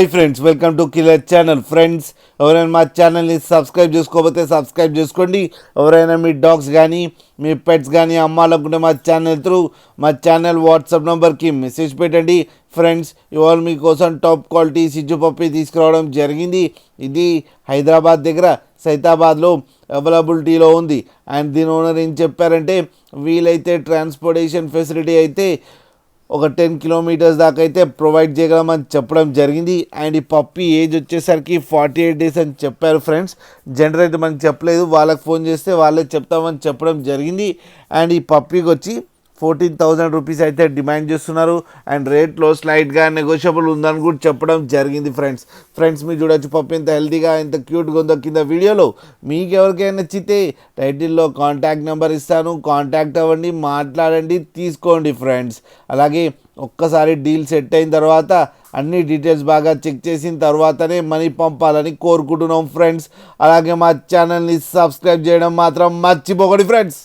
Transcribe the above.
Hi friends, welcome to killer channel. Friends, ఎవరైనా మా ఛానల్ని సబ్స్క్రైబ్ చేసుకోకపోతే సబ్స్క్రైబ్ చేసుకోండి. ఎవరైనా మీ డాగ్స్ కానీ మీ పెట్స్ కానీ అమ్మాలనుకుంటే మా ఛానల్ వాట్సాప్ నెంబర్కి మెసేజ్ పెట్టండి. ఫ్రెండ్స్, ఇవాళ మీకోసం టాప్ క్వాలిటీ సిజ్జు పప్పి తీసుకురావడం జరిగింది. ఇది హైదరాబాద్ దగ్గర సైతాబాద్లో అవైలబిలిటీలో ఉంది. అండ్ దీని ఓనర్ ఏం చెప్పారంటే, వీలైతే ట్రాన్స్పోర్టేషన్ ఫెసిలిటీ అయితే ఒక 10 కిలోమీటర్స్ దాకా అయితే ప్రొవైడ్ చేయగలమని చెప్పడం జరిగింది. అండ్ ఈ పప్పి ఏజ్ వచ్చేసరికి 48 డేస్ అని చెప్పారు. ఫ్రెండ్స్, జెండర్ అయితే మనకు చెప్పలేదు, వాళ్ళకి ఫోన్ చేస్తే వాళ్ళే చెప్తామని చెప్పడం జరిగింది. అండ్ ఈ పప్పికి వచ్చి 14,000 రూపీస్ అయితే డిమాండ్ చేస్తున్నారు. అండ్ రేట్లో స్లైట్గా నెగోషియబుల్ ఉందని కూడా చెప్పడం జరిగింది. ఫ్రెండ్స్ మీరు చూడొచ్చు పప్పి ఎంత హెల్తీగా ఎంత క్యూట్గా ఉందో కింద వీడియోలో. మీకు ఎవరికైనా నచ్చితే టైటిల్లో కాంటాక్ట్ నెంబర్ ఇస్తాను, కాంటాక్ట్ అవ్వండి, మాట్లాడండి, తీసుకోండి. ఫ్రెండ్స్, అలాగే ఒక్కసారి డీల్ సెట్ అయిన తర్వాత అన్ని డీటెయిల్స్ బాగా చెక్ చేసిన తర్వాతనే మనీ పంపాలని కోరుకుంటున్నాం. ఫ్రెండ్స్, అలాగే మా ఛానల్ని సబ్స్క్రైబ్ చేయడం మాత్రం మర్చిపోకండి. ఫ్రెండ్స్.